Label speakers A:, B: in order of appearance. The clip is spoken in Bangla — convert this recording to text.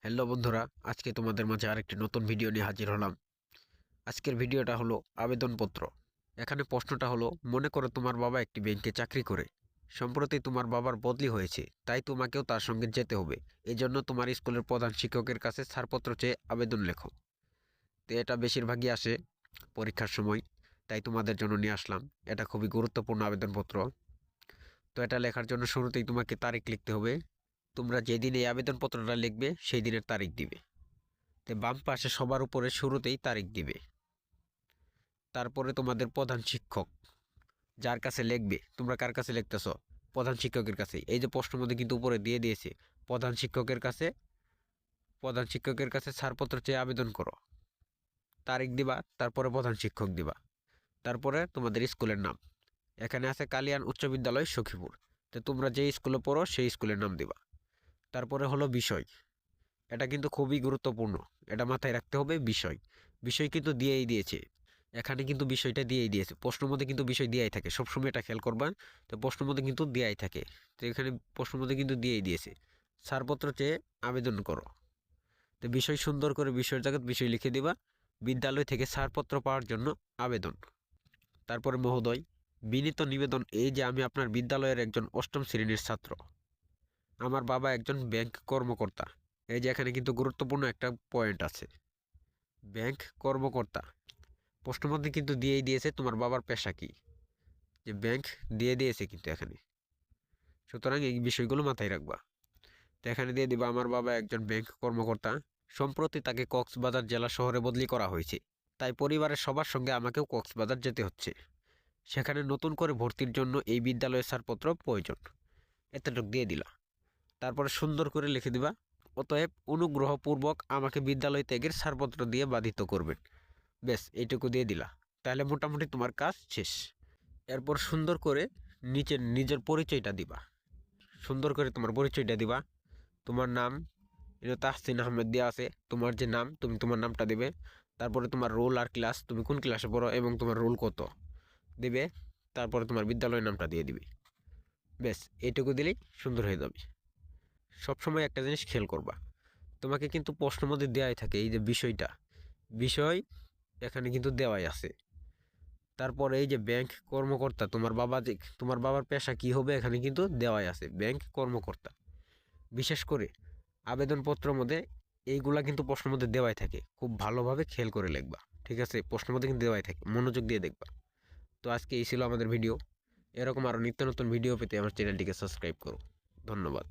A: হ্যালো বন্ধুরা, আজকে তোমাদের মাঝে আরেকটি নতুন ভিডিও নিয়ে হাজির হলাম। আজকের ভিডিওটা হলো আবেদনপত্র। এখানে প্রশ্নটা হলো, মনে করো তোমার বাবা একটি ব্যাংকে চাকরি করে। সম্প্রতি তোমার বাবার বদলি হয়েছে, তাই তোমাকেও তার সঙ্গে যেতে হবে। এই জন্য তোমার স্কুলের প্রধান শিক্ষকের কাছে ছাড়পত্র চেয়ে আবেদন লেখো। তো এটা বেশিরভাগই আসে পরীক্ষার সময়, তাই তোমাদের জন্য নিয়ে আসলাম। এটা খুবই গুরুত্বপূর্ণ আবেদনপত্র। তো এটা লেখার জন্য শুরুতেই তোমাকে তারিখ লিখতে হবে। তোমরা যেদিন এই আবেদনপত্রটা লিখবে সেই দিনের তারিখ দিবে। তো বাম পাশে সবার উপরে শুরুতেই তারিখ দিবে। তারপরে তোমাদের প্রধান শিক্ষক যার কাছে লিখবে, তোমরা কার কাছে লিখতেছ? প্রধান শিক্ষকের কাছে। এই যে প্রশ্নের মধ্যে কিন্তু উপরে দিয়ে দিয়েছে প্রধান শিক্ষকের কাছে ছাড়পত্র চেয়ে আবেদন করো। তারিখ দিবা, তারপরে প্রধান শিক্ষক দিবা, তারপরে তোমাদের স্কুলের নাম। এখানে আছে কালিয়ান উচ্চ বিদ্যালয় সখীপুর। তো তোমরা যে স্কুলে পড়ো সেই স্কুলের নাম দিবা। তারপরে হলো বিষয়। এটা কিন্তু খুবই গুরুত্বপূর্ণ, এটা মাথায় রাখতে হবে। বিষয় কিন্তু দিয়েই দিয়েছে। এখানে কিন্তু বিষয়টা দিয়েই দিয়েছে, প্রশ্নের মধ্যে কিন্তু বিষয় দিয়েই থাকে, সবসময় এটা খেয়াল করবা। তো প্রশ্নের মধ্যে কিন্তু দেয়াই থাকে। তো এখানে প্রশ্নের মধ্যে কিন্তু দিয়েই দিয়েছে, ছাড়পত্র চেয়ে আবেদন করো। তো বিষয় সুন্দর করে বিষয়ের জায়গায় বিষয় লিখে দিবা। বিদ্যালয় থেকে ছাড়পত্র পাওয়ার জন্য আবেদন। তারপরে মহোদয়, বিনীত নিবেদন এই যে আমি আপনার বিদ্যালয়ের একজন অষ্টম শ্রেণীর ছাত্র। আমার বাবা একজন ব্যাংক কর্মকর্তা। এই যে এখানে কিন্তু গুরুত্বপূর্ণ একটা পয়েন্ট আছে, ব্যাংক কর্মকর্তা। প্রশ্নের মধ্যে কিন্তু দিয়েই দিয়েছে তোমার বাবার পেশা কি, যে ব্যাংক দিয়ে দিয়েছে কিন্তু এখানে। সুতরাং এই বিষয়গুলো মাথায় রাখবা। তো এখানে দিয়ে দিবা, আমার বাবা একজন ব্যাংক কর্মকর্তা। সম্প্রতি তাকে কক্সবাজার জেলা শহরে বদলি করা হয়েছে, তাই পরিবারের সবার সঙ্গে আমাকেও কক্সবাজার যেতে হচ্ছে। সেখানে নতুন করে ভর্তির জন্য এই বিদ্যালয়ের ছাড়পত্র প্রয়োজন। এতটুক দিয়ে দিলা। তারপরে সুন্দর করে লিখে দিবা, অতএব অনুগ্রহপূর্বক আমাকে বিদ্যালয় ত্যাগের ছাড়পত্র দিয়ে বাধিত করবেন। ব্যাস এইটুকু দিয়ে দিলা, তাহলে মোটামুটি তোমার কাজ শেষ। এরপর সুন্দর করে নিচের নিজের পরিচয়টা দিবা। সুন্দর করে তোমার পরিচয়টা দিবা। তোমার নাম, এটা তাহসিন আহমেদ দেওয়া আছে। তোমার যে নাম, তুমি তোমার নামটা দিবে। তারপরে তোমার রোল আর ক্লাস, তুমি কোন ক্লাসে পড়ো এবং তোমার রোল কত দিবে। তারপরে তোমার বিদ্যালয়ের নামটা দিয়ে দিবে। ব্যাস এইটুকু দিলেই সুন্দর হয়ে যাবে। সবসময় একটা জিনিস খেয়াল করবা, তোমাকে কিন্তু প্রশ্নের মধ্যে দেওয়াই থাকে এই যে বিষয় এখানে কিন্তু দেওয়াই আছে। তারপরে এই যে ব্যাংক কর্মকর্তা, তোমার বাবার পেশা কি হবে এখানে কিন্তু দেওয়াই আছে, ব্যাংক কর্মকর্তা। বিশেষ করে আবেদনপত্রের মধ্যে এইগুলা কিন্তু প্রশ্নের মধ্যে দেওয়াই থাকে, খুব ভালোভাবে খেয়াল করে লিখবা। ঠিক আছে, প্রশ্নের মধ্যে কিন্তু দেওয়াই থাকে, মনোযোগ দিয়ে দেখবা। তো আজকে এই ছিল আমাদের ভিডিও। এরকম আরও নিত্য নতুন ভিডিও পেতে আমার চ্যানেলটিকে সাবস্ক্রাইব করো। ধন্যবাদ।